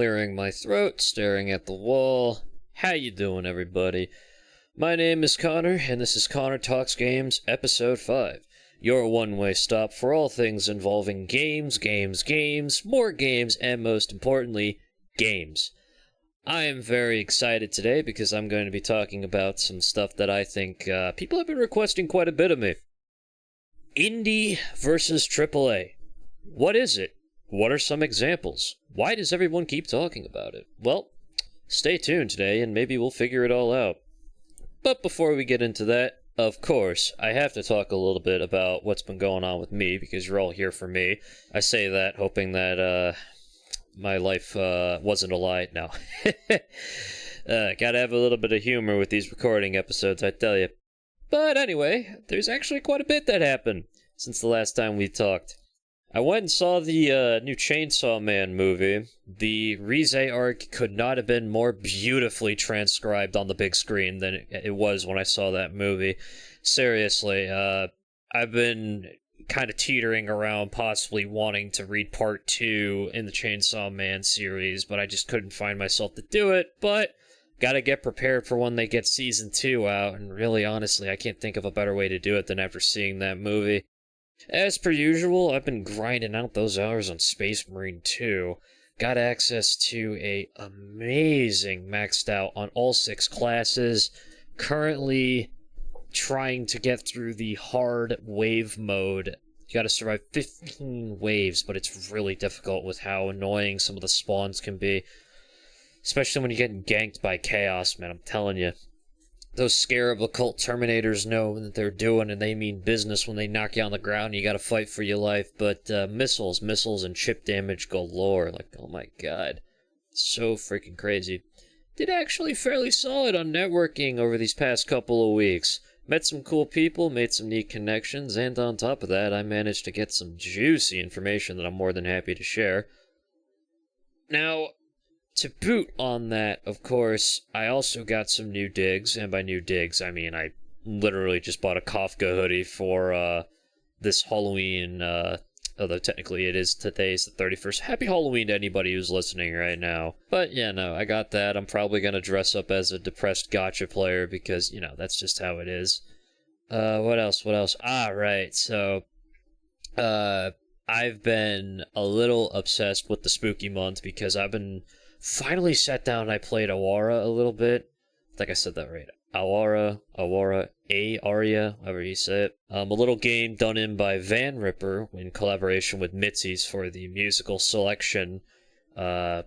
clearing my throat, staring at the wall. How you doing, everybody? My name is Connor, and this is Connor Talks Games, Episode 5. Your one-way stop for all things involving games, more games, and most importantly, games. I am very excited today because I'm going to be talking about some stuff that I think people have been requesting quite a bit of me. Indie versus AAA. What is it? What are some examples? Why does everyone keep talking about it? Well, stay tuned today and maybe we'll figure it all out. But before we get into that, of course, I have to talk a little bit about what's been going on with me because you're all here for me. I say that hoping that my life wasn't a lie. No. Gotta have a little bit of humor with these recording episodes, I tell you. But anyway, there's actually quite a bit that happened since the last time we talked. I went and saw the new Chainsaw Man movie. The Rize arc could not have been more beautifully transcribed on the big screen than it was when I saw that movie. Seriously, I've been kind of teetering around possibly wanting to read part 2 in the Chainsaw Man series, but I just couldn't find myself to do it. But gotta get prepared for when they get season 2 out, and really, honestly, I can't think of a better way to do it than after seeing that movie. As per usual, I've been grinding out those hours on Space Marine 2. Got access to a amazing maxed out on all 6 classes. Currently trying to get through the hard wave mode. You gotta survive 15 waves, but it's really difficult with how annoying some of the spawns can be. Especially when you're getting ganked by Chaos, man, I'm telling you. Those scarab occult terminators know what they're doing, and they mean business when they knock you on the ground and you gotta fight for your life. But missiles, and chip damage galore. Like, oh my god. So freaking crazy. Did actually fairly solid on networking over these past couple of weeks. Met some cool people, made some neat connections, and on top of that, I managed to get some juicy information that I'm more than happy to share. Now, to boot on that, of course, I also got some new digs, and by new digs, I mean I literally just bought a Kafka hoodie for this Halloween, although technically today's the 31st. Happy Halloween to anybody who's listening right now. But yeah, no, I got that. I'm probably gonna dress up as a depressed gacha player because, you know, that's just how it is. What else? Ah, right, so, I've been a little obsessed with the spooky month because I've been finally sat down and I played Awara a little bit. I think I said that right. Awara, Aria, however you say it. A little game done in by Van Ripper in collaboration with Mitzi's for the musical selection. Been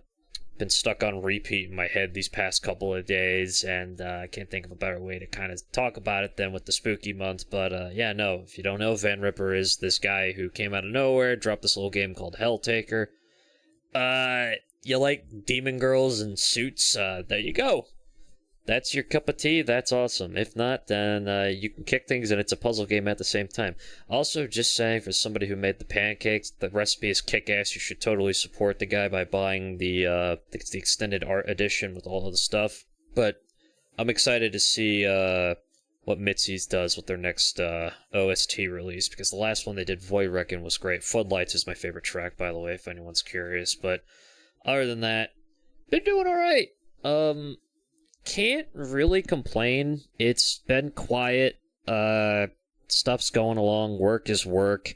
stuck on repeat in my head these past couple of days, and I can't think of a better way to kind of talk about it than with the spooky month. But yeah, no, if you don't know, Van Ripper is this guy who came out of nowhere, dropped this little game called Helltaker. You like demon girls in suits? There you go. That's your cup of tea. That's awesome. If not, then you can kick things, and it's a puzzle game at the same time. Also, just saying, for somebody who made the pancakes, the recipe is kick-ass. You should totally support the guy by buying the extended art edition with all of the stuff. But I'm excited to see what Mitzi's does with their next OST release, because the last one they did, Void Reckon, was great. Floodlights is my favorite track, by the way, if anyone's curious. But other than that, been doing alright. Can't really complain. It's been quiet. Stuff's going along. Work is work.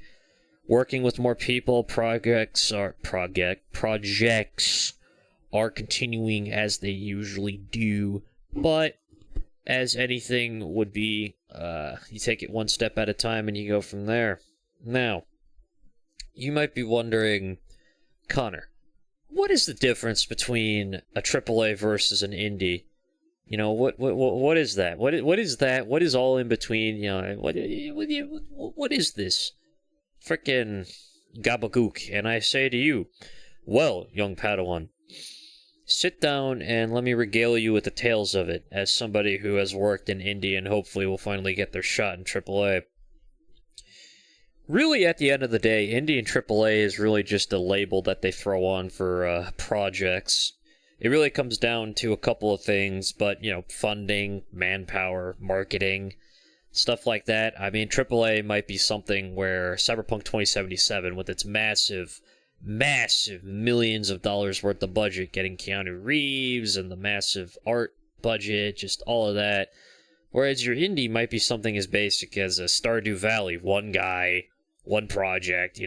Working with more people. Projects are continuing as they usually do. But as anything would be, you take it one step at a time and you go from there. Now, you might be wondering, Connor, what is the difference between a AAA versus an indie? You know, what is that? What is that? What is all in between? You know, what is this? Frickin' gabagook. And I say to you, well, young Padawan, sit down and let me regale you with the tales of it, as somebody who has worked in indie and hopefully will finally get their shot in AAA. Really, at the end of the day, indie and AAA is really just a label that they throw on for projects. It really comes down to a couple of things, but, you know, funding, manpower, marketing, stuff like that. I mean, AAA might be something where Cyberpunk 2077, with its massive massive millions of dollars worth of budget, getting Keanu Reeves and the massive art budget, just all of that. Whereas your indie might be something as basic as a Stardew Valley, one guy, one project,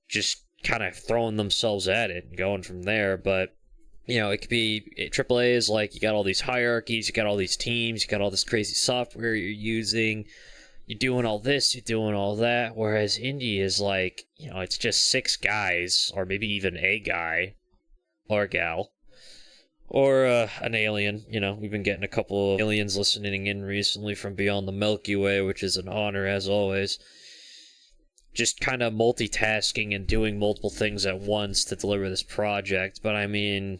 just kind of throwing themselves at it and going from there. But, it could be, AAA is like, you got all these hierarchies, you got all these teams, you got all this crazy software you're using, you're doing all this, you're doing all that. Whereas indie is like, it's just 6 guys, or maybe even a guy, or gal, or an alien. We've been getting a couple of aliens listening in recently from beyond the Milky Way, which is an honor as always. Just kind of multitasking and doing multiple things at once to deliver this project. But I mean,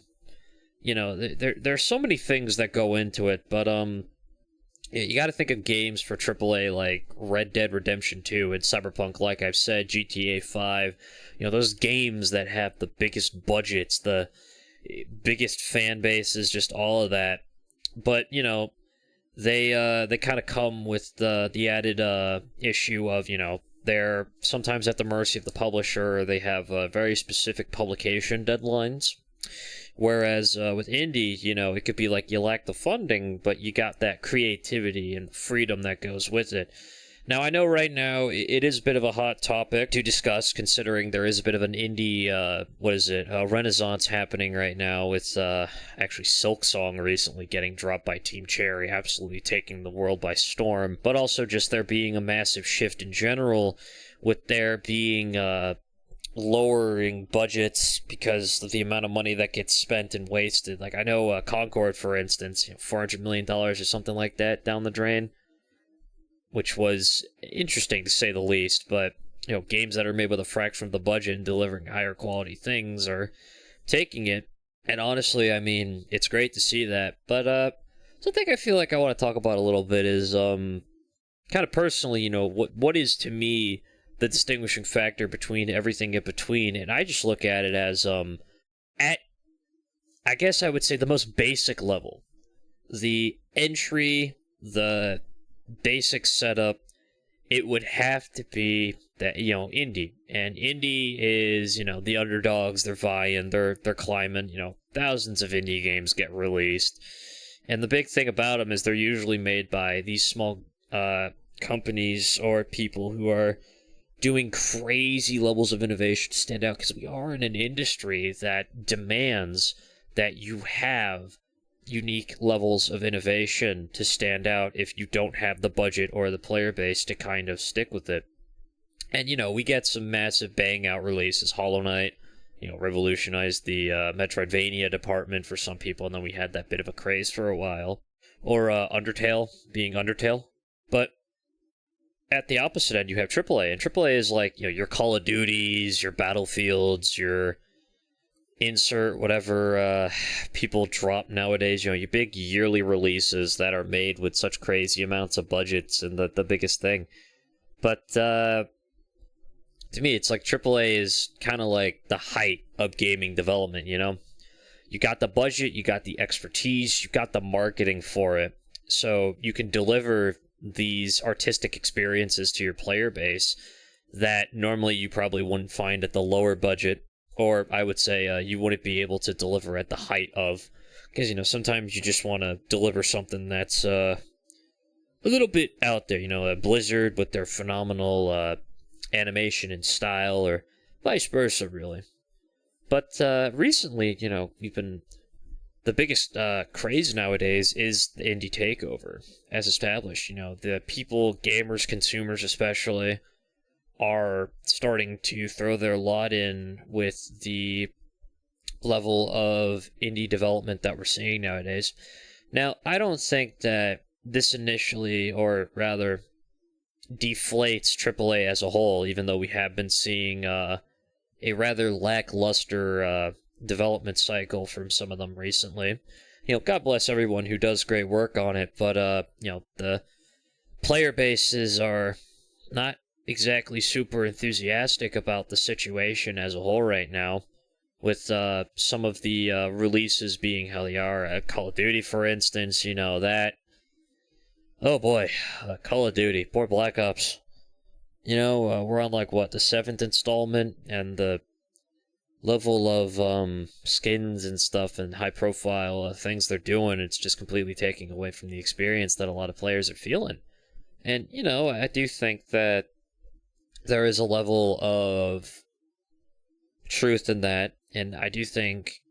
there's so many things that go into it. But you got to think of games for AAA like Red Dead Redemption 2 and Cyberpunk, like I've said, GTA 5. Those games that have the biggest budgets, the biggest fan bases, just all of that. But they kind of come with the added issue of they're sometimes at the mercy of the publisher. They have very specific publication deadlines. Whereas with indie, it could be like you lack the funding, but you got that creativity and freedom that goes with it. Now, I know right now it is a bit of a hot topic to discuss, considering there is a bit of an indie, renaissance happening right now with, actually Silksong recently getting dropped by Team Cherry, absolutely taking the world by storm, but also just there being a massive shift in general, with there being, lowering budgets because of the amount of money that gets spent and wasted. Like, I know, Concord, for instance, $400 million or something like that down the drain, which was interesting to say the least. But games that are made with a fraction of the budget and delivering higher quality things are taking it. And honestly, I mean, it's great to see that. But something I feel like I want to talk about a little bit is kind of personally, what is to me the distinguishing factor between everything in between. And I just look at it as at, I guess I would say, the most basic level, the entry, the basic setup, it would have to be that indie. And indie is the underdogs. They're vying, they're climbing. Thousands of indie games get released, and the big thing about them is they're usually made by these small companies or people who are doing crazy levels of innovation to stand out, because we are in an industry that demands that you have unique levels of innovation to stand out if you don't have the budget or the player base to kind of stick with it. And we get some massive bang out releases. Hollow Knight revolutionized the Metroidvania department for some people, and then we had that bit of a craze for a while. Or Undertale being Undertale. But at the opposite end, you have AAA, and AAA is like your Call of Duties, your Battlefields, your insert whatever people drop nowadays, your big yearly releases that are made with such crazy amounts of budgets, and the biggest thing. But to me, it's like AAA is kind of like the height of gaming development. You got the budget, you got the expertise, you got the marketing for it, so you can deliver these artistic experiences to your player base that normally you probably wouldn't find at the lower budget, or I would say you wouldn't be able to deliver at the height of, because sometimes you just want to deliver something that's a little bit out there. A Blizzard with their phenomenal animation and style, or vice versa, really. But recently, we've been, the biggest craze nowadays is the indie takeover, as established. The people, gamers, consumers especially, are starting to throw their lot in with the level of indie development that we're seeing nowadays. Now, I don't think that this initially, or rather, deflates AAA as a whole, even though we have been seeing a rather lackluster development cycle from some of them recently. God bless everyone who does great work on it, but the player bases are not exactly super enthusiastic about the situation as a whole right now, with some of the releases being how they are. Call of Duty, for instance, that, oh boy, Call of Duty, poor Black Ops. We're on the 7th installment, and the level of skins and stuff and high profile things they're doing, it's just completely taking away from the experience that a lot of players are feeling. And, I do think that there is a level of truth in that, and I do think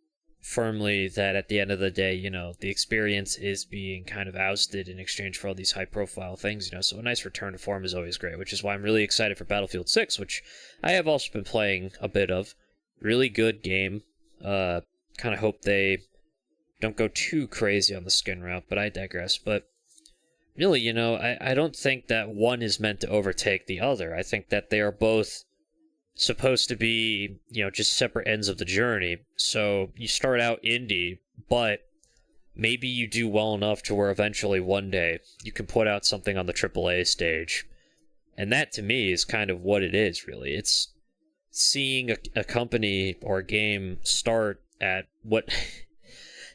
firmly that at the end of the day, the experience is being kind of ousted in exchange for all these high profile things, so a nice return to form is always great, which is why I'm really excited for Battlefield 6, which I have also been playing a bit of. Really good game. Kind of hope they don't go too crazy on the skin route, but I digress. But really, I don't think that one is meant to overtake the other. I think that they are both supposed to be, just separate ends of the journey. So you start out indie, but maybe you do well enough to where eventually one day you can put out something on the AAA stage. And that to me is kind of what it is, really. It's seeing a company or a game start at what...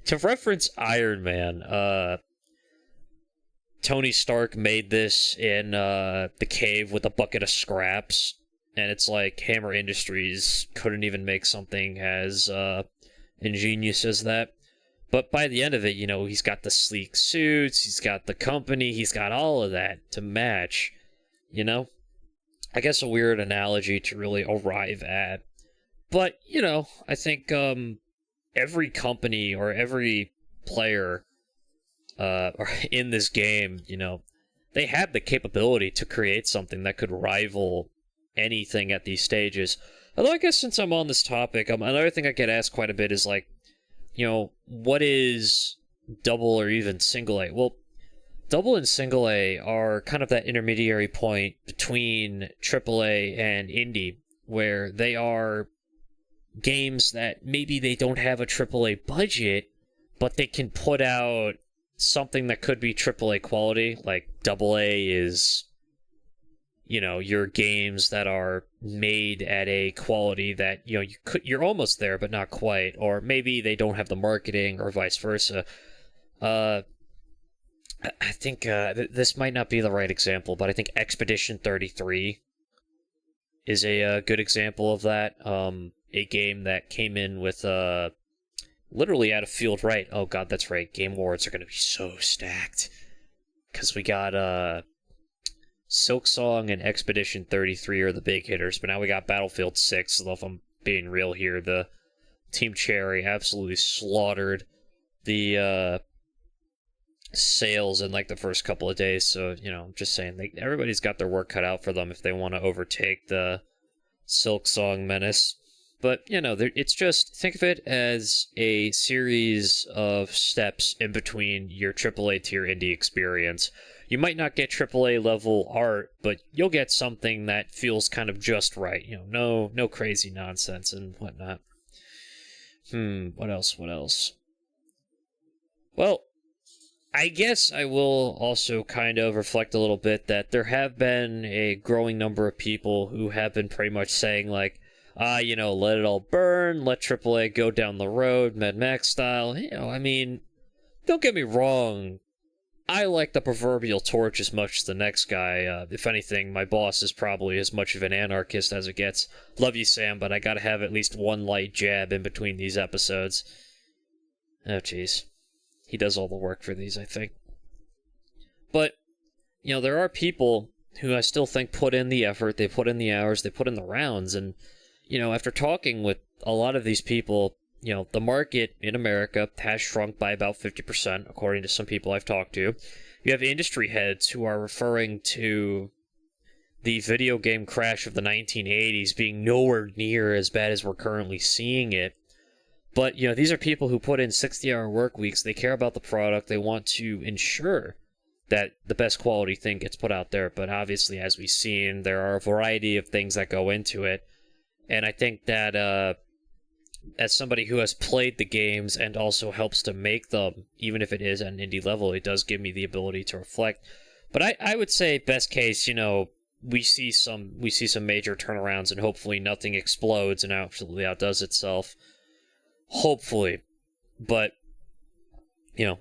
to reference Iron Man, Tony Stark made this in the cave with a bucket of scraps, and it's like Hammer Industries couldn't even make something as ingenious as that. But by the end of it, he's got the sleek suits, he's got the company, he's got all of that to match, I guess a weird analogy to really arrive at. But, I think every company or every player or in this game, they have the capability to create something that could rival anything at these stages. Although I guess since I'm on this topic, another thing I get asked quite a bit is like, what is double or even single A? Well, double and single A are kind of that intermediary point between AAA and indie, where they are games that maybe they don't have a AAA budget, but they can put out something that could be AAA quality. Like double A is, your games that are made at a quality that, you're almost there, but not quite. Or maybe they don't have the marketing or vice versa. I think this might not be the right example, but I think Expedition 33 is a good example of that. A game that came in with literally out of field right. Oh god, that's right. Game Awards are going to be so stacked. Because we got Silksong and Expedition 33 are the big hitters, but now we got Battlefield 6. Although if I'm being real here, the Team Cherry absolutely slaughtered the sales in like the first couple of days. So, I'm just saying, everybody's got their work cut out for them if they want to overtake the Silksong menace. But, it's just, think of it as a series of steps in between your AAA tier indie experience. You might not get AAA level art, but you'll get something that feels kind of just right. No crazy nonsense and whatnot. What else? Well, I guess I will also kind of reflect a little bit that there have been a growing number of people who have been pretty much saying, like, let it all burn, let AAA go down the road, Mad Max style. Don't get me wrong. I like the proverbial torch as much as the next guy. If anything, my boss is probably as much of an anarchist as it gets. Love you, Sam, but I gotta have at least one light jab in between these episodes. Oh, jeez. He does all the work for these, I think. But, there are people who I still think put in the effort, they put in the hours, they put in the rounds, and, after talking with a lot of these people, the market in America has shrunk by about 50%, according to some people I've talked to. You have industry heads who are referring to the video game crash of the 1980s being nowhere near as bad as we're currently seeing it. But, these are people who put in 60-hour work weeks. They care about the product. They want to ensure that the best quality thing gets put out there. But obviously, as we've seen, there are a variety of things that go into it. And I think that as somebody who has played the games and also helps to make them, even if it is at an indie level, it does give me the ability to reflect. But I would say best case, we see some major turnarounds and hopefully nothing explodes and absolutely outdoes itself. Hopefully. But,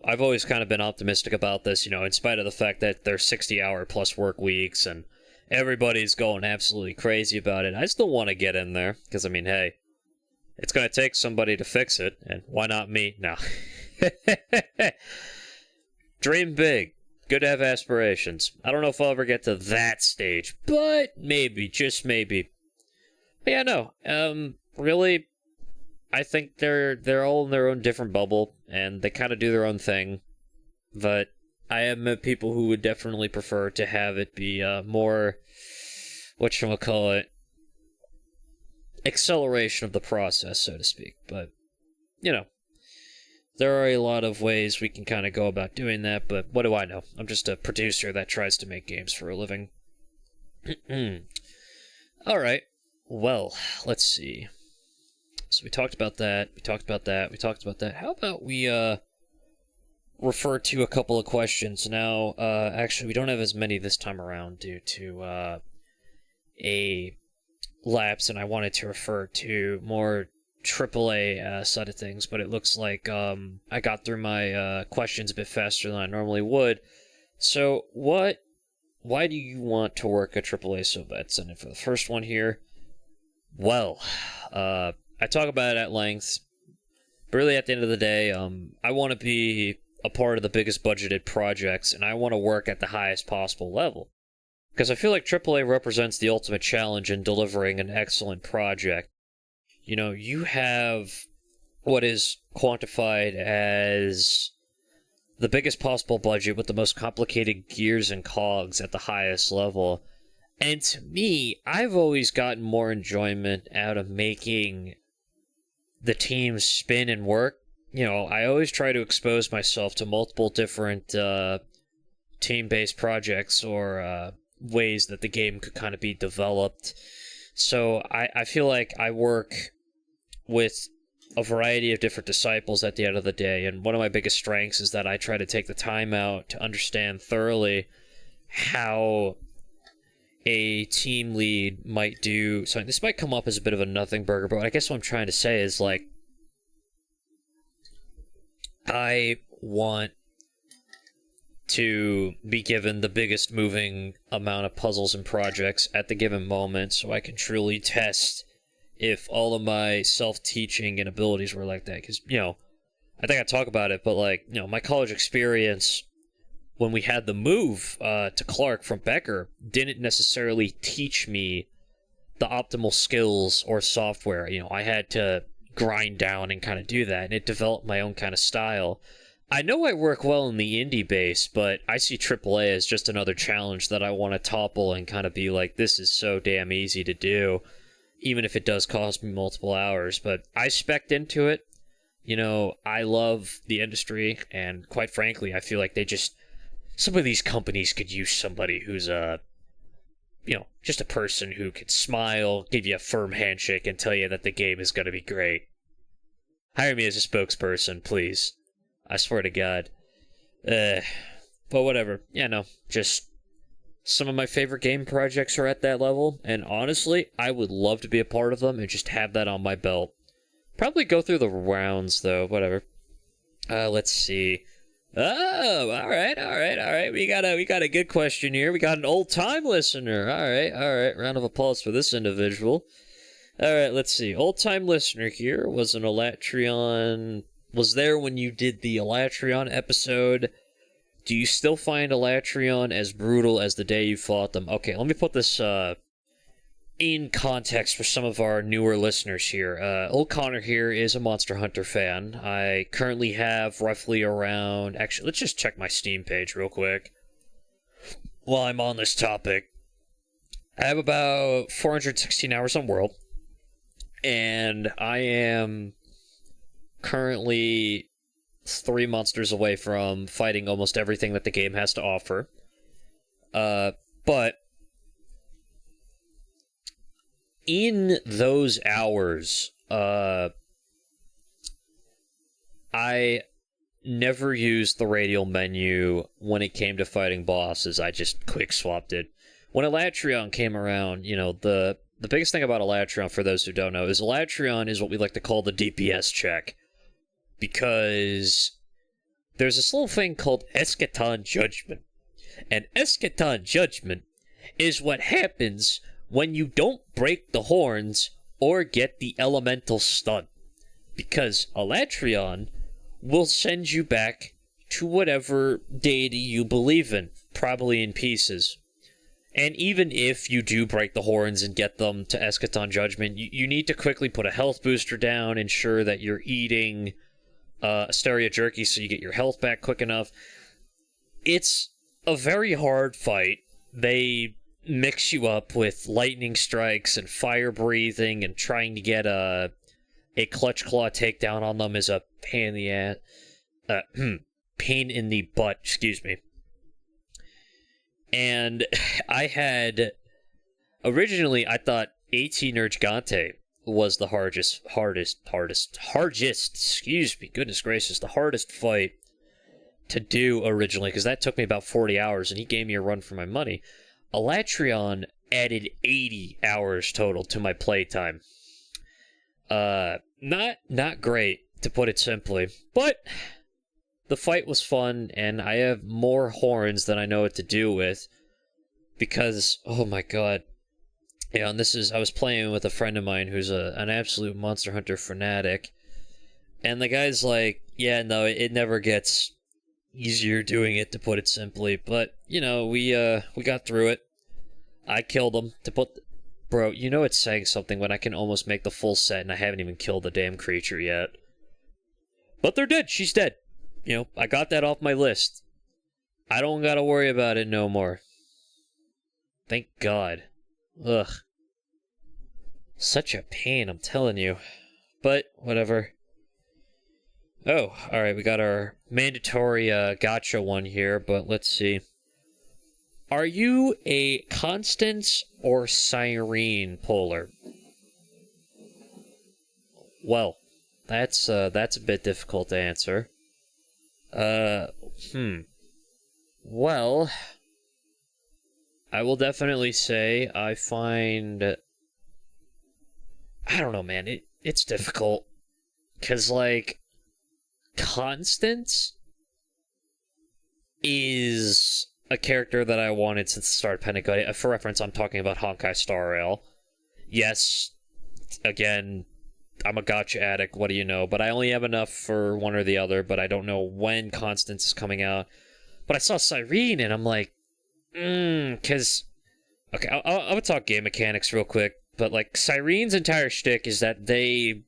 I've always kind of been optimistic about this, in spite of the fact that there's 60-hour plus work weeks and everybody's going absolutely crazy about it. I still want to get in there because, hey, It's going to take somebody to fix it, and why not me? No. Dream big. Good to have aspirations. I don't know if I'll ever get to that stage, but maybe, just maybe. But yeah, no. Really, I think they're all in their own different bubble, and they kind of do their own thing. But I have met people who would definitely prefer to have it be more, whatchamacallit, acceleration of the process, so to speak. But, you know, there are a lot of ways we can kind of go about doing that, but what do I know? I'm just a producer that tries to make games for a living. Alright, well, let's see. So we talked about that, we talked about that. How about we, refer to a couple of questions now? Actually, we don't have as many this time around due to, a lapse, and I wanted to refer to more AAA side of things, but it looks like I got through my questions a bit faster than I normally would. So, why do you want to work at AAA so bad? And for the first one here, well, I talk about it at length, but really at the end of the day, I want to be a part of the biggest budgeted projects, and I want to work at the highest possible level. Because I feel like AAA represents the ultimate challenge in delivering an excellent project. You know, you have what is quantified as the biggest possible budget with the most complicated gears and cogs at the highest level. And to me, I've always gotten more enjoyment out of making the team spin and work. You know, I always try to expose myself to multiple different team-based projects or ways that the game could kind of be developed. So I feel like I work with a variety of different disciples at the end of the day, and one of my biggest strengths is that I try to take the time out to understand thoroughly how a team lead might do something. This might come up as a bit of a nothing burger, but I guess what I'm trying to say is, like, I want to be given the biggest moving amount of puzzles and projects at the given moment so I can truly test if all of my self-teaching and abilities were like that. Because, you know, I think I talk about it, but, like, you know, my college experience when we had the move to Clark from Becker didn't necessarily teach me the optimal skills or software. You know, I had to grind down and kind of do that, and it developed my own kind of style. I know I work well in the indie base, but I see AAA as just another challenge that I want to topple and kind of be like, this is so damn easy to do, even if it does cost me multiple hours. But I spec'd into it. You know, I love the industry, and quite frankly, I feel like some of these companies could use somebody who's just a person who could smile, give you a firm handshake, and tell you that the game is going to be great. Hire me as a spokesperson, please. I swear to God. But whatever. Yeah, no. Just some of my favorite game projects are at that level, and honestly, I would love to be a part of them and just have that on my belt. Probably go through the rounds, though. Whatever. Let's see. Oh, all right. We got a good question here. We got an old-time listener. All right. Round of applause for this individual. All right, let's see. Old-time listener here was an Alatreon. Was there when you did the Alatreon episode. Do you still find Alatreon as brutal as the day you fought them? Okay, let me put this in context for some of our newer listeners here. Old Connor here is a Monster Hunter fan. I currently have roughly around... Actually, let's just check my Steam page real quick while I'm on this topic. I have about 416 hours on World, and I am currently 3 monsters away from fighting almost everything that the game has to offer. But in those hours, I never used the radial menu when it came to fighting bosses. I just quick swapped it. When Alatreon came around, you know, the biggest thing about Alatreon, for those who don't know, is Alatreon is what we like to call the DPS check. Because there's this little thing called Eschaton Judgment. And Eschaton Judgment is what happens when you don't break the horns or get the elemental stun. because Alatreon will send you back to whatever deity you believe in, probably in pieces. And even if you do break the horns and get them to Eschaton Judgment, you need to quickly put a health booster down, ensure that you're eating Asteria Jerky so you get your health back quick enough. It's a very hard fight. They mix you up with lightning strikes and fire breathing, and trying to get a Clutch Claw takedown on them is a pain in the ass. Pain in the butt, excuse me. And originally I thought 18 Urgigante was the hardest, excuse me, goodness gracious, the hardest fight to do originally, because that took me about 40 hours, and he gave me a run for my money. Alatreon added 80 hours total to my playtime. Not great, to put it simply, but the fight was fun, and I have more horns than I know what to do with, because, oh my god. And I was playing with a friend of mine who's an absolute Monster Hunter fanatic, and the guy's like, yeah, no, it never gets easier doing it, to put it simply, but, we got through it. I killed him Bro, it's saying something when I can almost make the full set and I haven't even killed the damn creature yet. But they're dead, she's dead. I got that off my list. I don't gotta worry about it no more. Thank God. Ugh. Such a pain, I'm telling you. But, whatever. Oh, alright, we got our mandatory gotcha one here, but let's see. Are you a Constance or Cyrene puller? Well, that's a bit difficult to answer. Well, I will definitely say I find... I don't know, man. It's difficult. Because, Constance is a character that I wanted since the start of Pentagon. For reference, I'm talking about Honkai Star Rail. Yes, again, I'm a gotcha addict, what do you know? But I only have enough for one or the other, but I don't know when Constance is coming out. But I saw Cyrene, and I'm like, because... Okay, I'm gonna talk game mechanics real quick, but, Cyrene's entire shtick is that they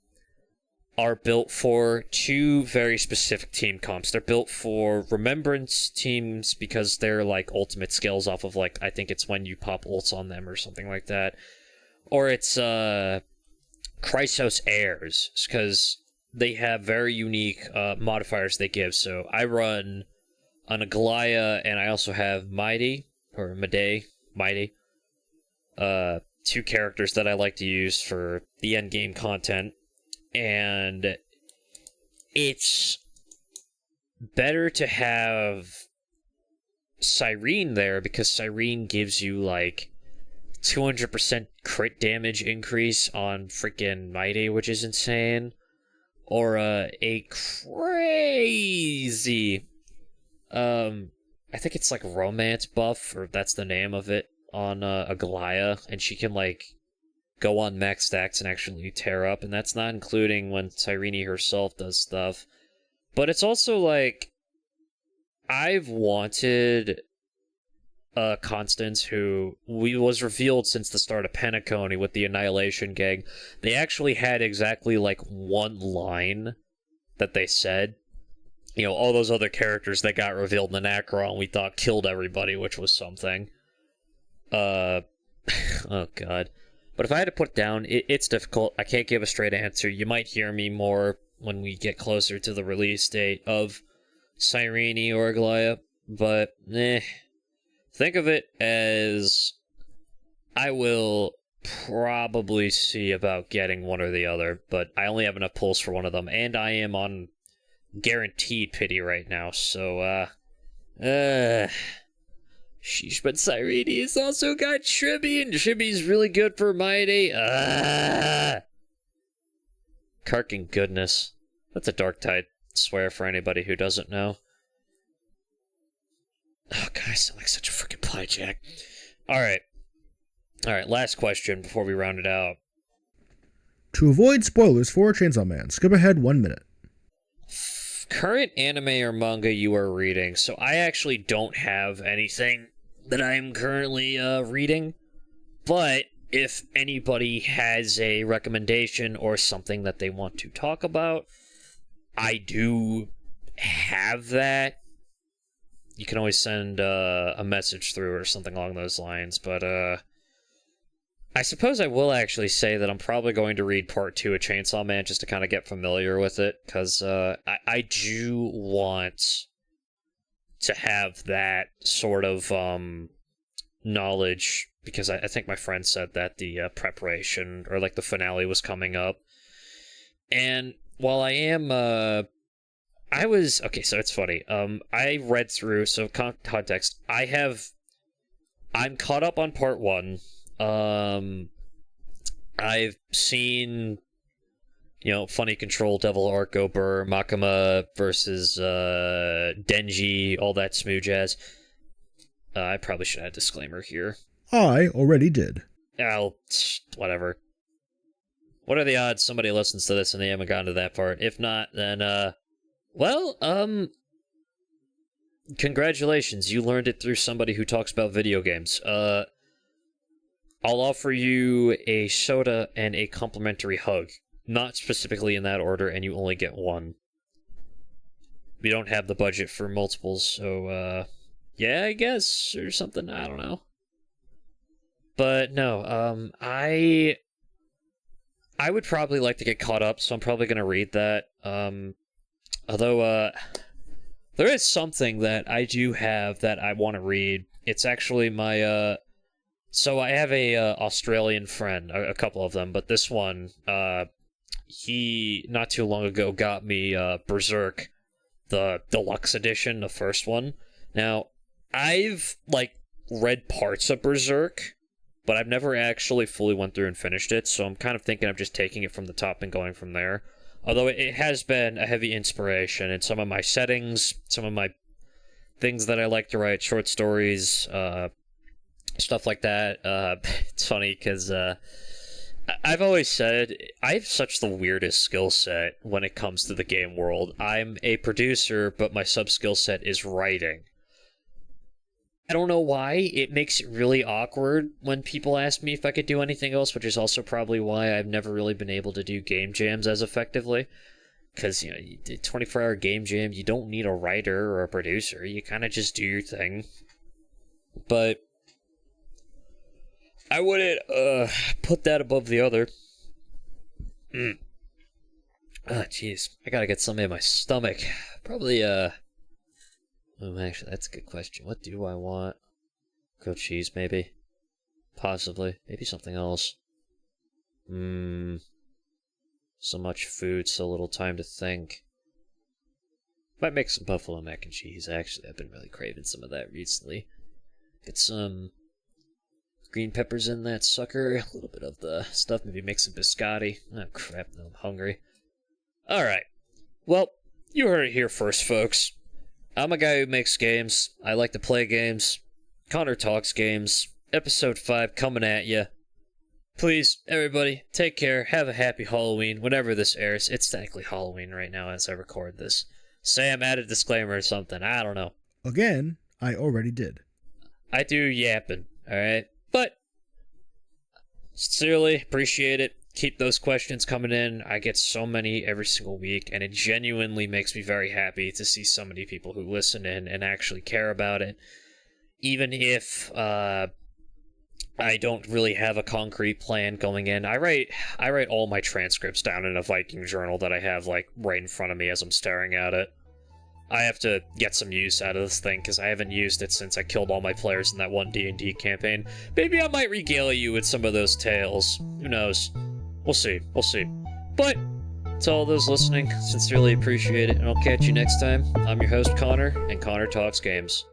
are built for two very specific team comps. They're built for Remembrance teams because they're, ultimate skills off of, I think it's when you pop ults on them or something like that. Or it's, Chrysos Heirs, because they have very unique modifiers they give. So I run an Aglaya, and I also have Mighty. Two characters that I like to use for the endgame content. And it's better to have Cyrene there, because Cyrene gives you, 200% crit damage increase on freaking Mighty, which is insane. Or a crazy... I think it's romance buff, or that's the name of it, on Aglaya, and she can go on max stacks and actually tear up, and that's not including when Cyrene herself does stuff. But it's also I've wanted Constance, who was revealed since the start of Penacony with the Annihilation Gang. They actually had exactly one line that they said. All those other characters that got revealed in the Necron we thought killed everybody, which was something. Oh god. But if I had to put it down, it's difficult. I can't give a straight answer. You might hear me more when we get closer to the release date of Cyrene or Aglaya, but think of it as I will probably see about getting one or the other, but I only have enough pulls for one of them, and I am on guaranteed pity right now, so sheesh. But Cyrene has also got Shibby, and Shibby's really good for Mighty. Karking goodness. That's a Dark Tide swear for anybody who doesn't know. Oh god, I sound like such a freaking piejack. Alright, last question before we round it out. To avoid spoilers for Chainsaw Man, skip ahead 1 minute. Current anime or manga you are reading. So I actually don't have anything that I'm currently reading, but if anybody has a recommendation or something that they want to talk about, I do have that. You can always send a message through or something along those lines, but I suppose I will actually say that I'm probably going to read part 2 of Chainsaw Man just to kind of get familiar with it, because I do want to have that sort of knowledge, because I think my friend said that the preparation, or like the finale, was coming up. And while I am, okay, so it's funny, I read through, so context, I'm caught up on part 1, I've seen, Funny Control, Devil Arc, Go Burr, Makima versus Denji, all that smooth jazz. I probably should add a disclaimer here. I already did. Whatever. What are the odds somebody listens to this and they haven't gotten to that part? If not, then, congratulations, you learned it through somebody who talks about video games. I'll offer you a soda and a complimentary hug. Not specifically in that order, and you only get one. We don't have the budget for multiples, so, yeah, I guess, or something, I don't know. But, no, I would probably like to get caught up, so I'm probably gonna read that. Although, there is something that I do have that I want to read. It's actually my, so I have a Australian friend, a couple of them, but this one, he, not too long ago, got me Berserk, the deluxe edition, the first one. Now, I've, read parts of Berserk, but I've never actually fully went through and finished it, so I'm kind of thinking of just taking it from the top and going from there. Although it has been a heavy inspiration in some of my settings, some of my things that I like to write, short stories, stuff like that. It's funny because I've always said I have such the weirdest skill set when it comes to the game world. I'm a producer, but my sub-skill set is writing. I don't know why. It makes it really awkward when people ask me if I could do anything else, which is also probably why I've never really been able to do game jams as effectively. Because, 24-hour game jam, you don't need a writer or a producer. You kind of just do your thing. But I wouldn't put that above the other. Jeez. I gotta get something in my stomach. Probably, actually, that's a good question. What do I want? Grilled cheese, maybe? Possibly. Maybe something else. So much food, so little time to think. Might make some buffalo mac and cheese, actually. I've been really craving some of that recently. Get some green peppers in that sucker. A little bit of the stuff. Maybe make some biscotti. Oh, crap. No, I'm hungry. Alright. Well, you heard it here first, folks. I'm a guy who makes games. I like to play games. Connor Talks Games. Episode 5 coming at you. Please, everybody, take care. Have a happy Halloween. Whenever this airs. It's technically Halloween right now as I record this. Sam, add a disclaimer or something. I don't know. Again, I already did. I do yapping, alright? But, sincerely, appreciate it. Keep those questions coming in. I get so many every single week, and it genuinely makes me very happy to see so many people who listen in and actually care about it. Even if I don't really have a concrete plan going in. I write all my transcripts down in a Viking journal that I have right in front of me as I'm staring at it. I have to get some use out of this thing, because I haven't used it since I killed all my players in that one D&D campaign. Maybe I might regale you with some of those tales. Who knows? We'll see. We'll see. But, to all those listening, sincerely appreciate it, and I'll catch you next time. I'm your host, Connor, and Connor Talks Games.